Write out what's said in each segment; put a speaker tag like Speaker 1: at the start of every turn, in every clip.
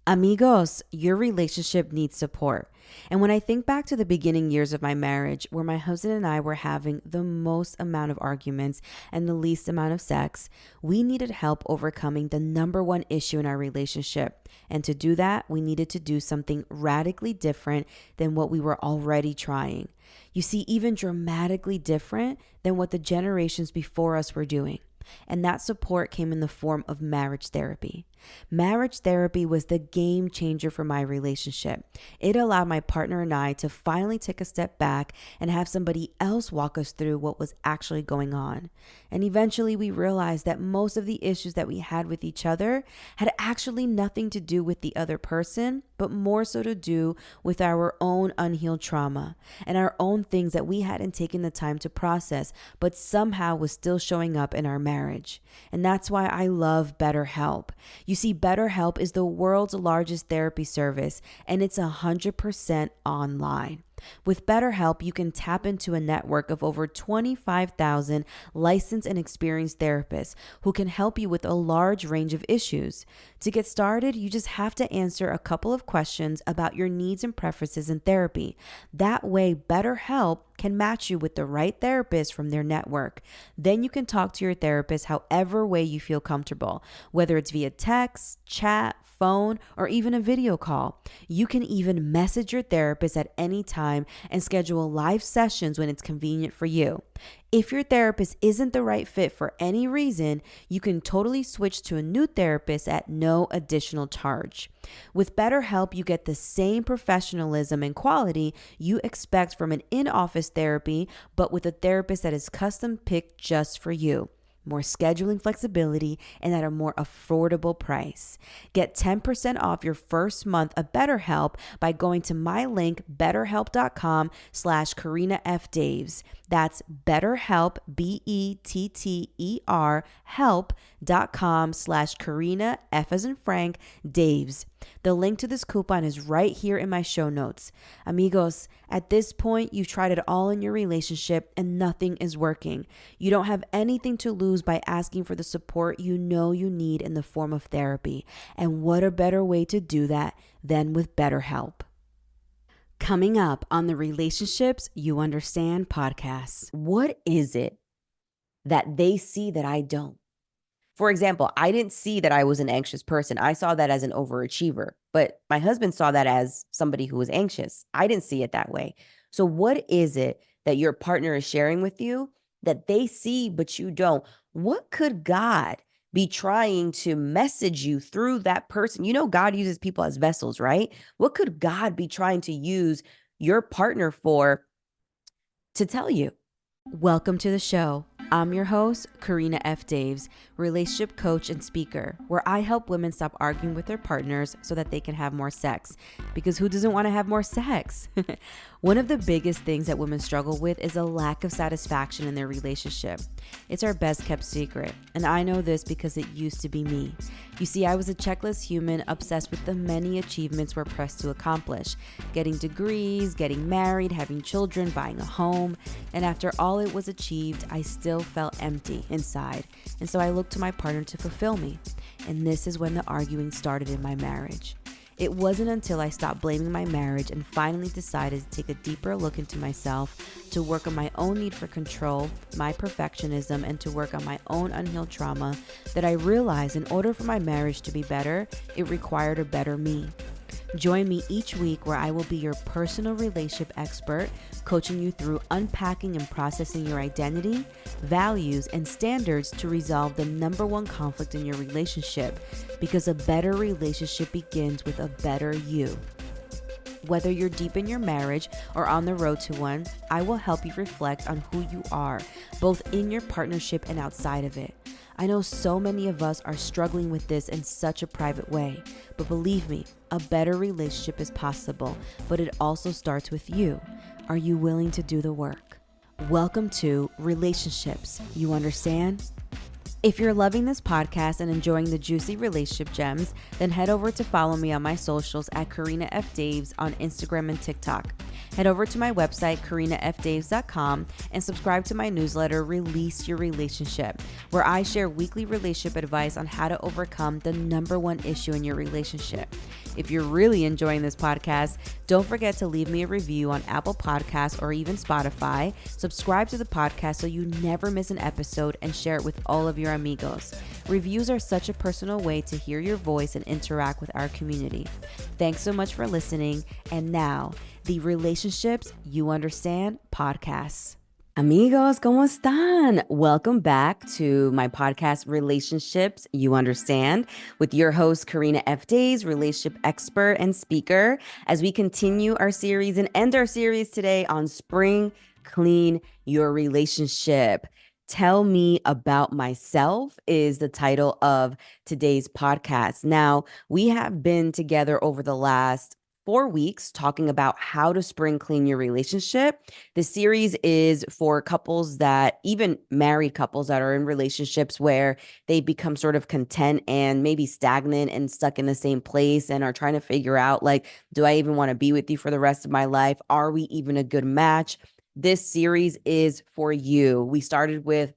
Speaker 1: Amigos, your relationship needs support. And when I think back to the beginning years of my marriage, where my husband and I were having the most amount of arguments and the least amount of sex, we needed help overcoming the number one issue in our relationship. And to do that, we needed to do something radically different than what we were already trying. You see, even dramatically different than what the generations before us were doing. And that support came in the form of marriage therapy. Marriage therapy was the game changer for my relationship. It allowed my partner and I to finally take a step back and have somebody else walk us through what was actually going on. And eventually we realized that most of the issues that we had with each other had actually nothing to do with the other person, but more so to do with our own unhealed trauma and our own things that we hadn't taken the time to process, but somehow was still showing up in our marriage. And that's why I love BetterHelp. You see, BetterHelp is the world's largest therapy service, and it's 100% online. With BetterHelp, you can tap into a network of over 25,000 licensed and experienced therapists who can help you with a large range of issues. To get started, you just have to answer a couple of questions about your needs and preferences in therapy. That way, BetterHelp can match you with the right therapist from their network. Then you can talk to your therapist however way you feel comfortable, whether it's via text, chat, phone, or even a video call. You can even message your therapist at any time and schedule live sessions when it's convenient for you. If your therapist isn't the right fit for any reason, you can totally switch to a new therapist at no additional charge. With BetterHelp, you get the same professionalism and quality you expect from an in-office therapy, but with a therapist that is custom picked just for you. More scheduling flexibility, and at a more affordable price. Get 10% off your first month of BetterHelp by going to my link, betterhelp.com/Karina F. Daves. That's BetterHelp, BETTER, help.com/Karina, F as in Frank, Daves. The link to this coupon is right here in my show notes. Amigos, at this point, you've tried it all in your relationship and nothing is working. You don't have anything to lose by asking for the support you know you need in the form of therapy. And what a better way to do that than with BetterHelp. Coming up on the Relationships You Understand podcast. What is it that they see that I don't? For example, I didn't see that I was an anxious person. I saw that as an overachiever, but my husband saw that as somebody who was anxious. I didn't see it that way. So what is it that your partner is sharing with you that they see, but you don't? What could God be trying to message you through that person? You know, God uses people as vessels, right? What could God be trying to use your partner for to tell you? Welcome to the show. I'm your host, Karina F. Daves, relationship coach and speaker, where I help women stop arguing with their partners so that they can have more sex. Because who doesn't want to have more sex? One of the biggest things that women struggle with is a lack of satisfaction in their relationship. It's our best kept secret, and I know this because it used to be me. You see, I was a checklist human obsessed with the many achievements we're pressed to accomplish. Getting degrees, getting married, having children, buying a home. And after all it was achieved, I still felt empty inside. And so I looked to my partner to fulfill me. And this is when the arguing started in my marriage. It wasn't until I stopped blaming my marriage and finally decided to take a deeper look into myself, to work on my own need for control, my perfectionism, and to work on my own unhealed trauma, that I realized in order for my marriage to be better, it required a better me. Join me each week where I will be your personal relationship expert, coaching you through unpacking and processing your identity, values, and standards to resolve the number one conflict in your relationship, because a better relationship begins with a better you. Whether you're deep in your marriage or on the road to one, I will help you reflect on who you are, both in your partnership and outside of it. I know so many of us are struggling with this in such a private way, but believe me, a better relationship is possible, but it also starts with you. Are you willing to do the work? Welcome to Relationships You Understand? If you're loving this podcast and enjoying the juicy relationship gems, then head over to follow me on my socials at Karina F. Daves on Instagram and TikTok. Head over to my website, KarinaFDaves.com, and subscribe to my newsletter, Release Your Relationship, where I share weekly relationship advice on how to overcome the number one issue in your relationship. If you're really enjoying this podcast, don't forget to leave me a review on Apple Podcasts or even Spotify. Subscribe to the podcast so you never miss an episode and share it with all of your amigos. Reviews are such a personal way to hear your voice and interact with our community. Thanks so much for listening. And now, the Relationships You Understand podcast. Amigos, ¿cómo están? Welcome back to my podcast, Relationships You Understand, with your host, Karina F. Days, relationship expert and speaker, as we continue our series and end our series today on Spring Clean Your Relationship. Tell Me About Myself is the title of today's podcast. Now, we have been together over the last 4 weeks talking about how to spring clean your relationship. The series is for couples that, even married couples that are in relationships where they become sort of content and maybe stagnant and stuck in the same place and are trying to figure out, like, do I even want to be with you for the rest of my life? Are we even a good match? This series is for you. We started with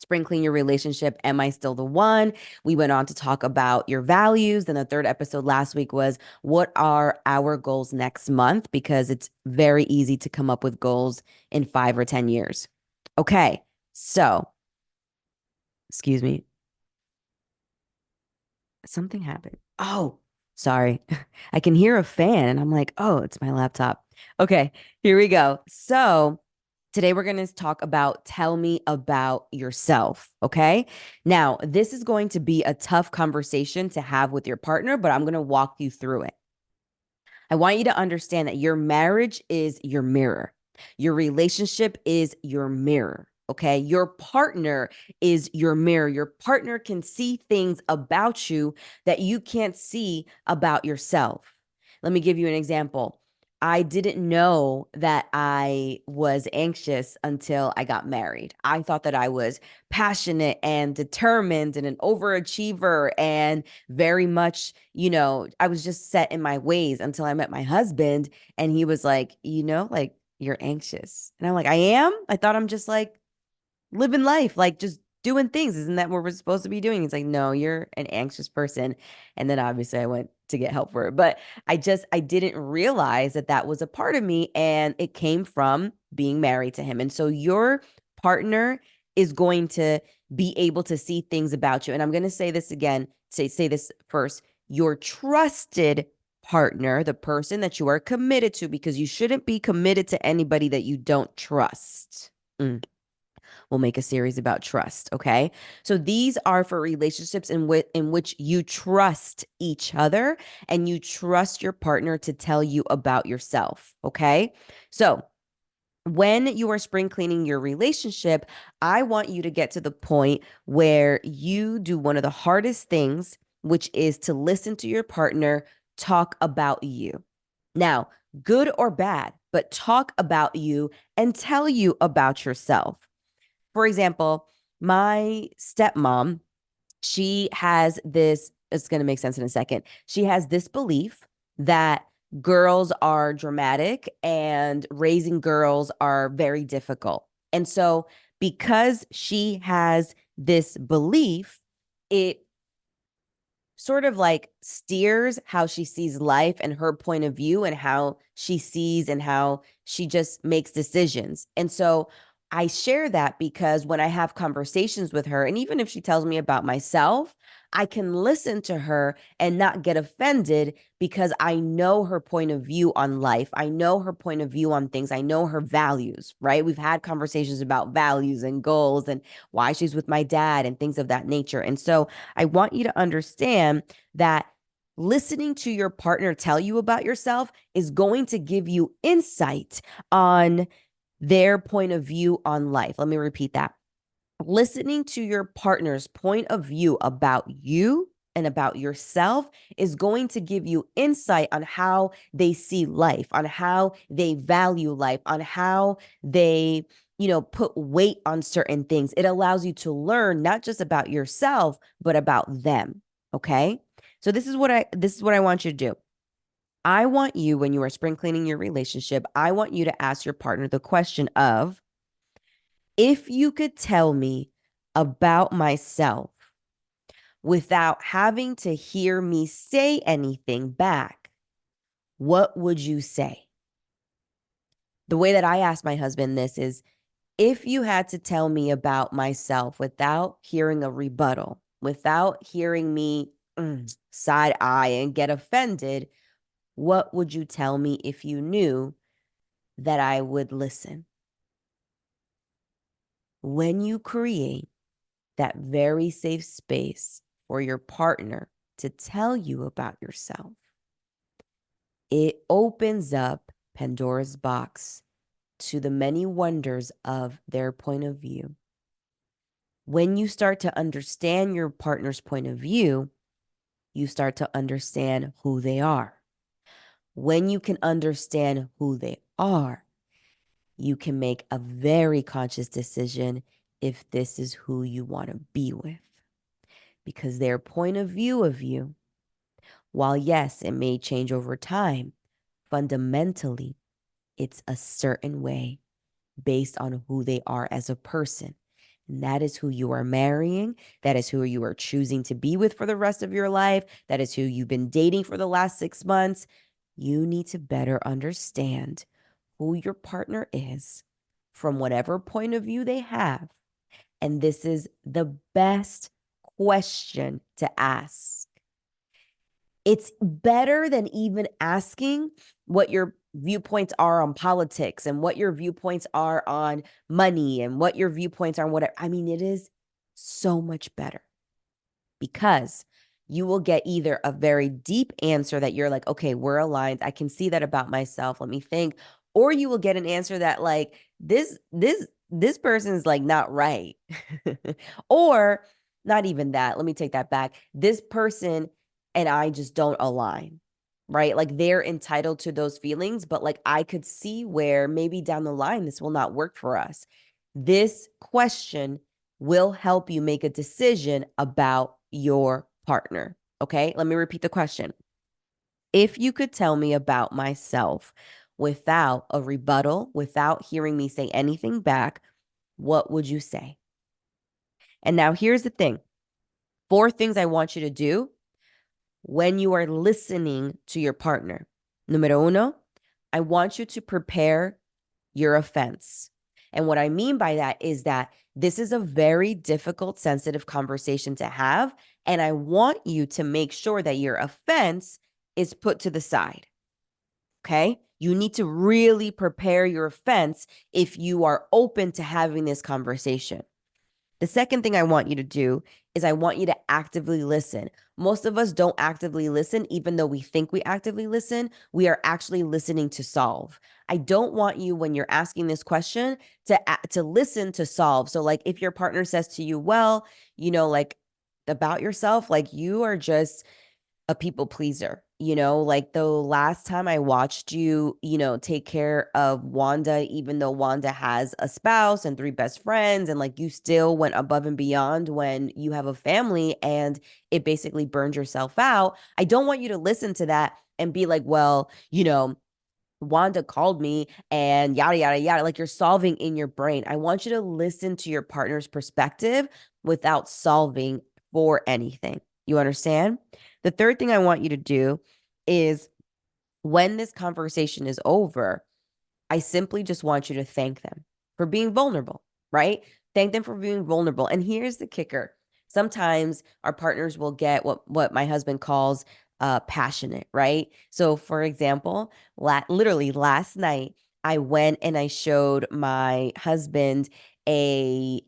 Speaker 1: Spring Clean Your Relationship. Am I still the one? We went on to talk about your values. Then the third episode last week was, what are our goals next month? Because it's very easy to come up with goals in 5 or 10 years. Okay, so, excuse me. Something happened. Oh, sorry. I can hear a fan and I'm like, oh, it's my laptop. Okay, here we go. So, today we're going to talk about tell me about yourself, okay? Now, this is going to be a tough conversation to have with your partner, but I'm going to walk you through it. I want you to understand that your marriage is your mirror. Your relationship is your mirror, okay? Your partner is your mirror. Your partner can see things about you that you can't see about yourself. Let me give you an example. I didn't know that I was anxious until I got married. I thought that I was passionate and determined and an overachiever and very much, I was just set in my ways until I met my husband and he was like, like, you're anxious. And I'm like, I am? I thought I'm just like living life, like just doing things. Isn't that what we're supposed to be doing? He's like, no, you're an anxious person. And then obviously I went to get help for it. But I didn't realize that that was a part of me. And it came from being married to him. And so your partner is going to be able to see things about you. And I'm going to say this again, say this first. Your trusted partner, the person that you are committed to, because you shouldn't be committed to anybody that you don't trust. We'll make a series about trust, okay? So these are for relationships in which you trust each other and you trust your partner to tell you about yourself, okay? So when you are spring cleaning your relationship, I want you to get to the point where you do one of the hardest things, which is to listen to your partner talk about you. Now, good or bad, but talk about you and tell you about yourself. For example, my stepmom, she has this, it's going to make sense in a second. She has this belief that girls are dramatic and raising girls are very difficult. And so because she has this belief, it sort of like steers how she sees life and her point of view and how she sees and how she just makes decisions. And so I share that because when I have conversations with her, and even if she tells me about myself, I can listen to her and not get offended because I know her point of view on life. I know her point of view on things. I know her values, right? We've had conversations about values and goals and why she's with my dad and things of that nature. And so I want you to understand that listening to your partner tell you about yourself is going to give you insight on their point of view on life. Let me repeat that. Listening to your partner's point of view about you and about yourself is going to give you insight on how they see life, on how they value life, on how they, put weight on certain things. It allows you to learn not just about yourself, but about them. Okay? So this is what I want you to do. I want you, when you are spring cleaning your relationship, I want you to ask your partner the question of, if you could tell me about myself, without having to hear me say anything back, what would you say? The way that I ask my husband this is, if you had to tell me about myself without hearing a rebuttal, without hearing me side eye and get offended, what would you tell me if you knew that I would listen? When you create that very safe space for your partner to tell you about yourself, it opens up Pandora's box to the many wonders of their point of view. When you start to understand your partner's point of view, you start to understand who they are. When you can understand who they are, you can make a very conscious decision if this is who you want to be with. Because their point of view of you, while yes, it may change over time, fundamentally, it's a certain way based on who they are as a person. And that is who you are marrying. That is who you are choosing to be with for the rest of your life. That is who you've been dating for the last 6 months. You need to better understand who your partner is from whatever point of view they have. And this is the best question to ask. It's better than even asking what your viewpoints are on politics and what your viewpoints are on money and what your viewpoints are on whatever. I mean, it is so much better because you will get either a very deep answer that you're like, okay, we're aligned. I can see that about myself. Let me think. Or you will get an answer that like this person's like not right. Or not even that. Let me take that back. This person and I just don't align, right? Like they're entitled to those feelings, but like I could see where maybe down the line this will not work for us. This question will help you make a decision about your partner. Okay, let me repeat the question. If you could tell me about myself without a rebuttal, without hearing me say anything back, what would you say? And now here's the thing. 4 things I want you to do when you are listening to your partner. Número uno, I want you to prepare your offense. And what I mean by that is that this is a very difficult, sensitive conversation to have. And I want you to make sure that your offense is put to the side. Okay? You need to really prepare your offense if you are open to having this conversation. The second thing I want you to do is I want you to actively listen. Most of us don't actively listen, even though we think we actively listen. We are actually listening to solve. I don't want you, when you're asking this question, to listen to solve. So like if your partner says to you, well, like about yourself, like you are just a people pleaser. Like the last time I watched you, take care of Wanda, even though Wanda has a spouse and 3 best friends, and like you still went above and beyond when you have a family and it basically burned yourself out. I don't want you to listen to that and be like, well, Wanda called me and yada, yada, yada. Like you're solving in your brain. I want you to listen to your partner's perspective without solving for anything. You understand? The third thing I want you to do is when this conversation is over, I simply just want you to thank them for being vulnerable, right? Thank them for being vulnerable. And here's the kicker. Sometimes our partners will get what my husband calls passionate, right? So for example, literally last night, I went and I showed my husband a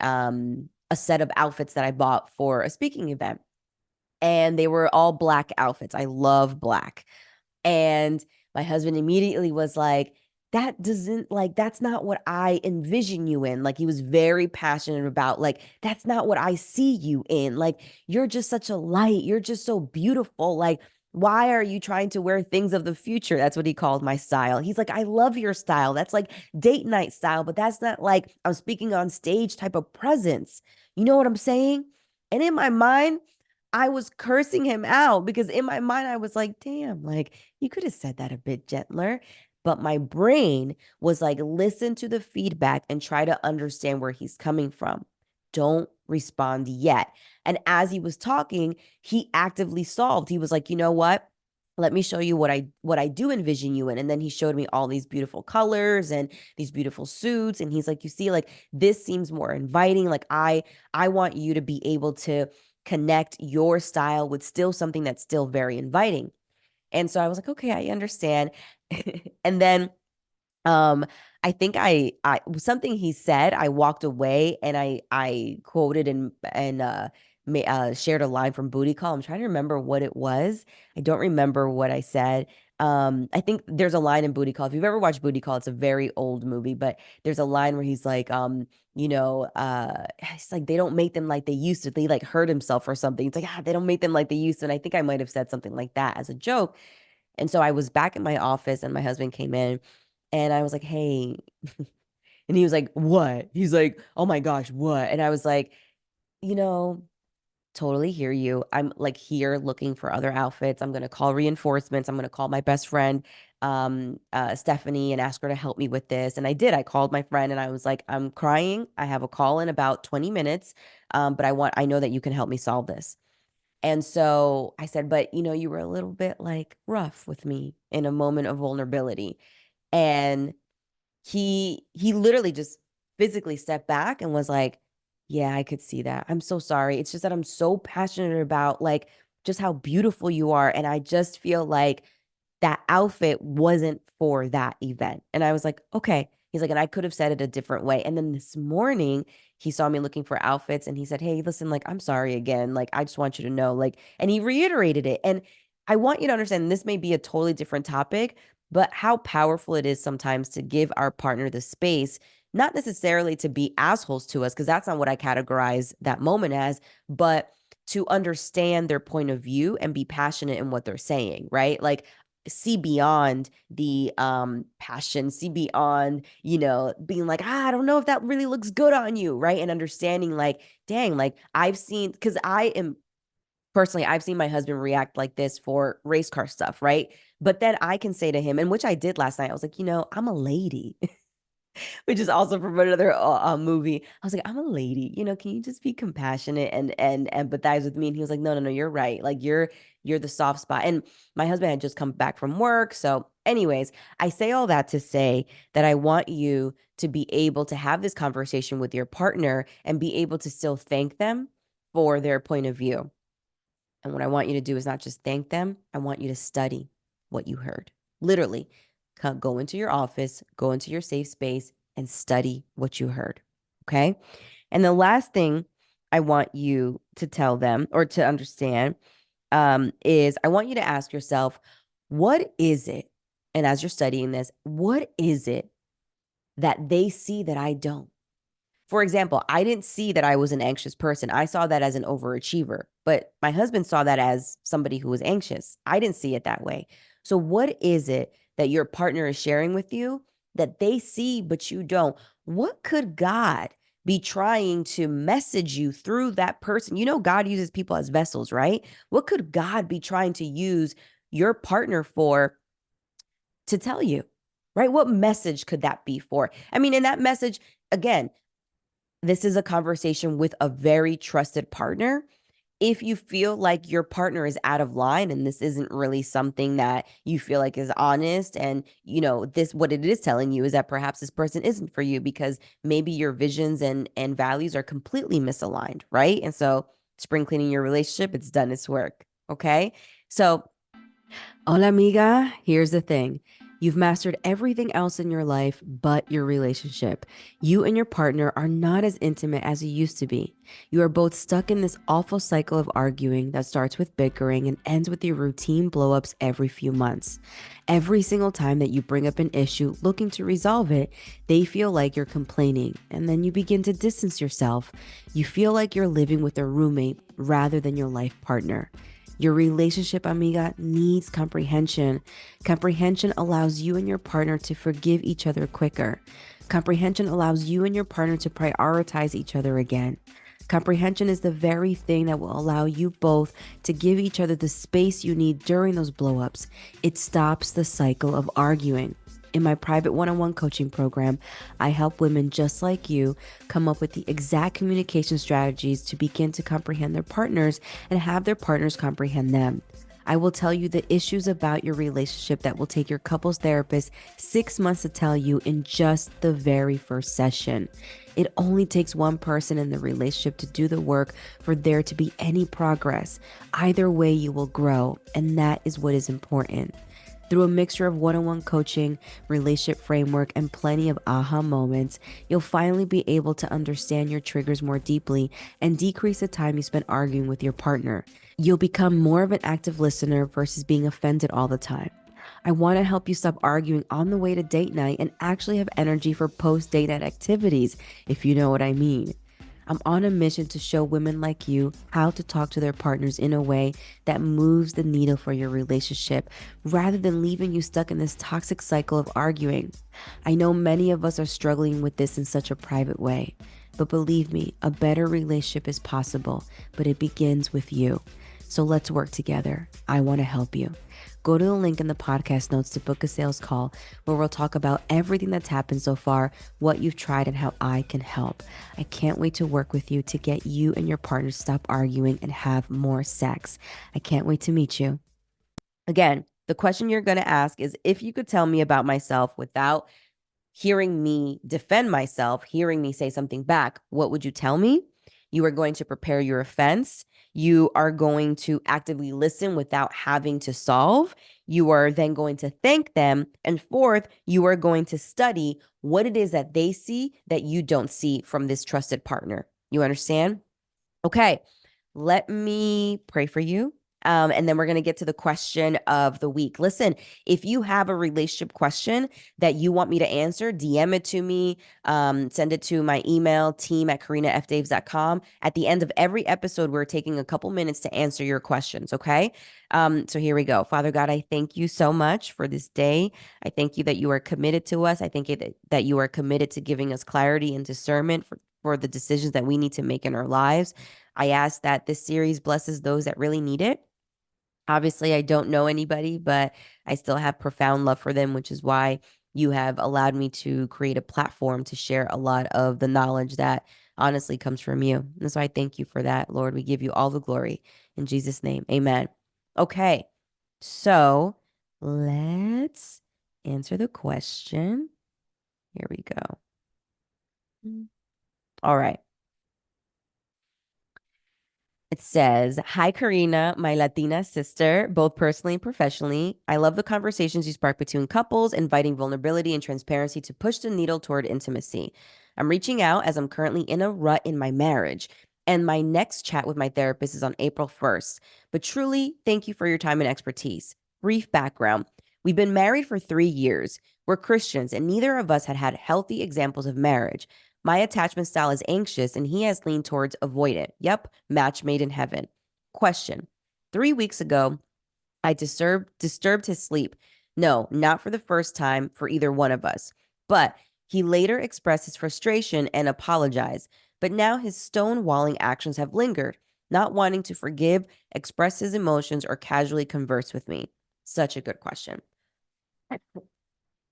Speaker 1: set of outfits that I bought for a speaking event. And they were all black outfits. I love black. And my husband immediately was like, that's not what I envision you in. Like he was very passionate about, like, that's not what I see you in. Like, you're just such a light. You're just so beautiful. Like, why are you trying to wear things of the future? That's what he called my style. He's like, I love your style. That's like date night style, but that's not like I'm speaking on stage type of presence. You know what I'm saying? And in my mind, I was cursing him out because in my mind, I was like, damn, like you could have said that a bit gentler. But my brain was like, listen to the feedback and try to understand where he's coming from. Don't respond yet. And as he was talking, he actively solved. He was like, you know what? Let me show you what I do envision you in. And then he showed me all these beautiful colors and these beautiful suits. And he's like, you see, like this seems more inviting. Like I want you to be able to connect your style with still something that's still very inviting. And so I was like, okay, I understand. And then um, I think I something he said, I walked away and I quoted and shared a line from Booty Call. I'm trying to remember what it was. I don't remember what I said. I think there's a line in Booty Call. If you've ever watched Booty Call, it's a very old movie, but there's a line where he's like, it's like they don't make them like they used to. They like hurt himself or something. It's like, they don't make them like they used to. And I think I might have said something like that as a joke. And so I was back in my office and my husband came in and I was like, hey, and he was like, what? He's like, oh my gosh, what? And I was like, you know, totally hear you. I'm like here looking for other outfits. I'm going to call reinforcements. I'm going to call my best friend, Stephanie, and ask her to help me with this. And I did. I called my friend and I was like, I'm crying. I have a call in about 20 minutes. But I know that you can help me solve this. And so I said, but you were a little bit like rough with me in a moment of vulnerability. And he literally just physically stepped back and was like, yeah, I could see that. I'm so sorry. It's just that I'm so passionate about like just how beautiful you are. And I just feel like that outfit wasn't for that event. And I was like, okay. He's like, and I could have said it a different way. And then this morning, he saw me looking for outfits and he said, hey, listen, like, I'm sorry again. Like, I just want you to know, like, and he reiterated it. And I want you to understand this may be a totally different topic, but how powerful it is sometimes to give our partner the space, not necessarily to be assholes to us, because that's not what I categorize that moment as, but to understand their point of view and be passionate in what they're saying, right? Like, see beyond the passion, see beyond, being like, I don't know if that really looks good on you, right? And understanding like, dang, like I've seen, because I've seen my husband react like this for race car stuff, right? But then I can say to him, and which I did last night, I was like, I'm a lady. Which is also from another movie. I was like, I'm a lady, can you just be compassionate and empathize with me? And he was like, no, no, no, you're right. Like you're the soft spot. And my husband had just come back from work. So anyways, I say all that to say that I want you to be able to have this conversation with your partner and be able to still thank them for their point of view. And what I want you to do is not just thank them. I want you to study what you heard. Literally, go into your office, go into your safe space, and study what you heard. Okay. And the last thing I want you to tell them or to understand is I want you to ask yourself, what is it? And as you're studying this, what is it that they see that I don't? For example, I didn't see that I was an anxious person. I saw that as an overachiever, but my husband saw that as somebody who was anxious. I didn't see it that way. So what is it that your partner is sharing with you that they see, but you don't? What could God be trying to message you through that person? God uses people as vessels, right? What could God be trying to use your partner for to tell you, right? What message could that be for? I mean, in that message, again, this is a conversation with a very trusted partner. If you feel like your partner is out of line and this isn't really something that you feel like is honest, and this, what it is telling you is that perhaps this person isn't for you because maybe your visions and values are completely misaligned, right? And so spring cleaning your relationship, it's done its work. Okay. So hola, amiga. Here's the thing. You've mastered everything else in your life but your relationship. You and your partner are not as intimate as you used to be. You are both stuck in this awful cycle of arguing that starts with bickering and ends with your routine blowups every few months. Every single time that you bring up an issue looking to resolve it, they feel like you're complaining, and then you begin to distance yourself. You feel like you're living with a roommate rather than your life partner. Your relationship, amiga, needs comprehension. Comprehension allows you and your partner to forgive each other quicker. Comprehension allows you and your partner to prioritize each other again. Comprehension is the very thing that will allow you both to give each other the space you need during those blowups. It stops the cycle of arguing. In my private one-on-one coaching program, I help women just like you come up with the exact communication strategies to begin to comprehend their partners and have their partners comprehend them. I will tell you the issues about your relationship that will take your couples therapist 6 months to tell you in just the very first session. It only takes one person in the relationship to do the work for there to be any progress. Either way, you will grow, and that is what is important. Through a mixture of one-on-one coaching, relationship framework, and plenty of aha moments, you'll finally be able to understand your triggers more deeply and decrease the time you spend arguing with your partner. You'll become more of an active listener versus being offended all the time. I want to help you stop arguing on the way to date night and actually have energy for post-date night activities, if you know what I mean. I'm on a mission to show women like you how to talk to their partners in a way that moves the needle for your relationship rather than leaving you stuck in this toxic cycle of arguing. I know many of us are struggling with this in such a private way, but believe me, a better relationship is possible, but it begins with you. So let's work together. I want to help you. Go to the link in the podcast notes to book a sales call where we'll talk about everything that's happened so far, what you've tried, and how I can help. I can't wait to work with you to get you and your partner to stop arguing and have more sex. I can't wait to meet you. Again, the question you're going to ask is if you could tell me about myself without hearing me defend myself, hearing me say something back, what would you tell me? You are going to prepare your offense. You are going to actively listen without having to solve. You are then going to thank them. And fourth, you are going to study what it is that they see that you don't see from this trusted partner. You understand? Okay, let me pray for you. And then we're going to get to the question of the week. Listen, if you have a relationship question that you want me to answer, DM it to me. Send it to my email, team@karinafdaves.com. At the end of every episode, we're taking a couple minutes to answer your questions, okay? So here we go. Father God, I thank you so much for this day. I thank you that you are committed to us. I thank you that you are committed to giving us clarity and discernment for the decisions that we need to make in our lives. I ask that this series blesses those that really need it. Obviously, I don't know anybody, but I still have profound love for them, which is why you have allowed me to create a platform to share a lot of the knowledge that honestly comes from you. And so I thank you for that, Lord. We give you all the glory in Jesus' name. Amen. Okay, so let's answer the question. Here we go. All right. It says, "Hi, Karina, my Latina sister, both personally and professionally. I love the conversations you spark between couples, inviting vulnerability and transparency to push the needle toward intimacy. I'm reaching out as I'm currently in a rut in my marriage, and my next chat with my therapist is on April 1st. But truly, thank you for your time and expertise. Brief background. We've been married for 3 years. We're Christians, and neither of us had had healthy examples of marriage. My attachment style is anxious, and he has leaned towards avoidant. Yep, match made in heaven. Question. 3 weeks ago, I disturbed his sleep. No, not for the first time for either one of us. But he later expressed his frustration and apologized. But now his stonewalling actions have lingered, not wanting to forgive, express his emotions, or casually converse with me. Such a good question.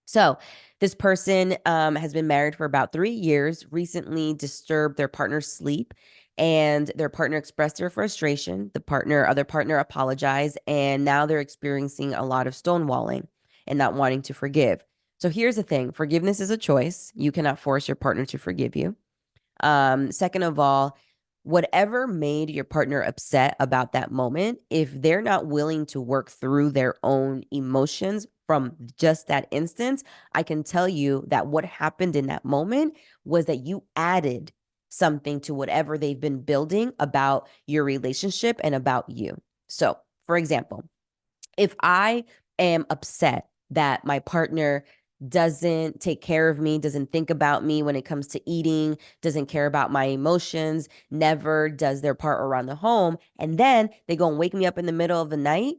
Speaker 1: So this person has been married for about 3 years, recently disturbed their partner's sleep, and their partner expressed their frustration. Other partner apologized, and now they're experiencing a lot of stonewalling and not wanting to forgive. So here's the thing. Forgiveness is a choice. You cannot force your partner to forgive you. Second of all, whatever made your partner upset about that moment, if they're not willing to work through their own emotions from just that instance, I can tell you that what happened in that moment was that you added something to whatever they've been building about your relationship and about you. So, for example, if I am upset that my partner doesn't take care of me, doesn't think about me when it comes to eating, doesn't care about my emotions, never does their part around the home, and then they go and wake me up in the middle of the night,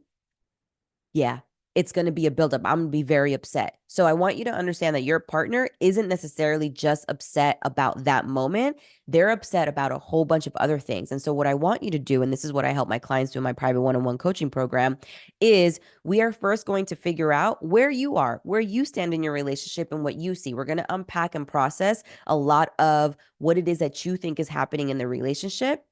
Speaker 1: yeah, it's going to be a buildup. I'm going to be very upset. So I want you to understand that your partner isn't necessarily just upset about that moment. They're upset about a whole bunch of other things. And so what I want you to do, and this is what I help my clients do in my private one-on-one coaching program, is we are first going to figure out where you are, where you stand in your relationship and what you see. We're going to unpack and process a lot of what it is that you think is happening in the relationship.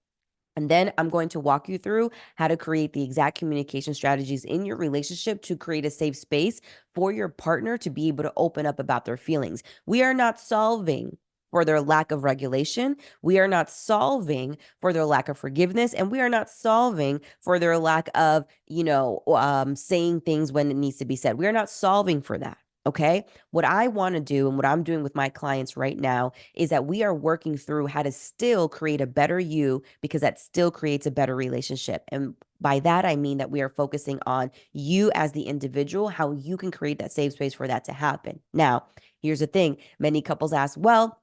Speaker 1: And then I'm going to walk you through how to create the exact communication strategies in your relationship to create a safe space for your partner to be able to open up about their feelings. We are not solving for their lack of regulation. We are not solving for their lack of forgiveness. And we are not solving for their lack of, saying things when it needs to be said. We are not solving for that. Okay. What I want to do and what I'm doing with my clients right now is that we are working through how to still create a better you, because that still creates a better relationship. And by that, I mean that we are focusing on you as the individual, how you can create that safe space for that to happen. Now, here's the thing. Many couples ask, well,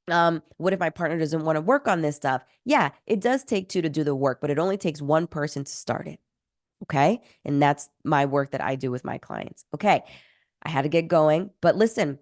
Speaker 1: what if my partner doesn't want to work on this stuff? Yeah, it does take two to do the work, but it only takes one person to start it. Okay. And that's my work that I do with my clients. Okay. I had to get going, but listen,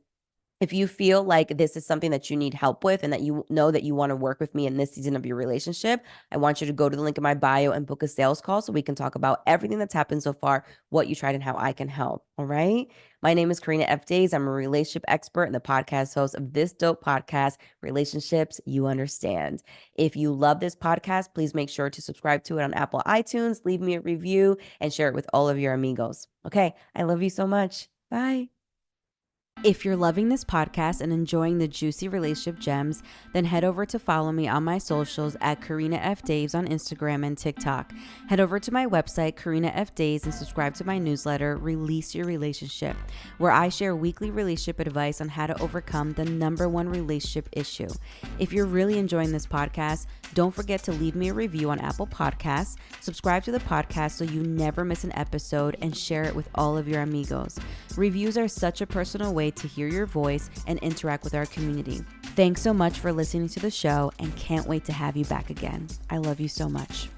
Speaker 1: if you feel like this is something that you need help with and that you know that you want to work with me in this season of your relationship, I want you to go to the link in my bio and book a sales call so we can talk about everything that's happened so far, what you tried, and how I can help. All right. My name is Karina F. Days. I'm a relationship expert and the podcast host of this dope podcast, Relationships You Understand. If you love this podcast, please make sure to subscribe to it on Apple iTunes, leave me a review, and share it with all of your amigos. Okay. I love you so much. Bye. If you're loving this podcast and enjoying the juicy relationship gems, then head over to follow me on my socials at Karina F. Daves on Instagram and TikTok. Head over to my website, Karina F. Daves, and subscribe to my newsletter, Release Your Relationship, where I share weekly relationship advice on how to overcome the #1 relationship issue. If you're really enjoying this podcast, don't forget to leave me a review on Apple Podcasts, subscribe to the podcast so you never miss an episode, and share it with all of your amigos. Reviews are such a personal way to hear your voice and interact with our community. Thanks so much for listening to the show, and can't wait to have you back again. I love you so much.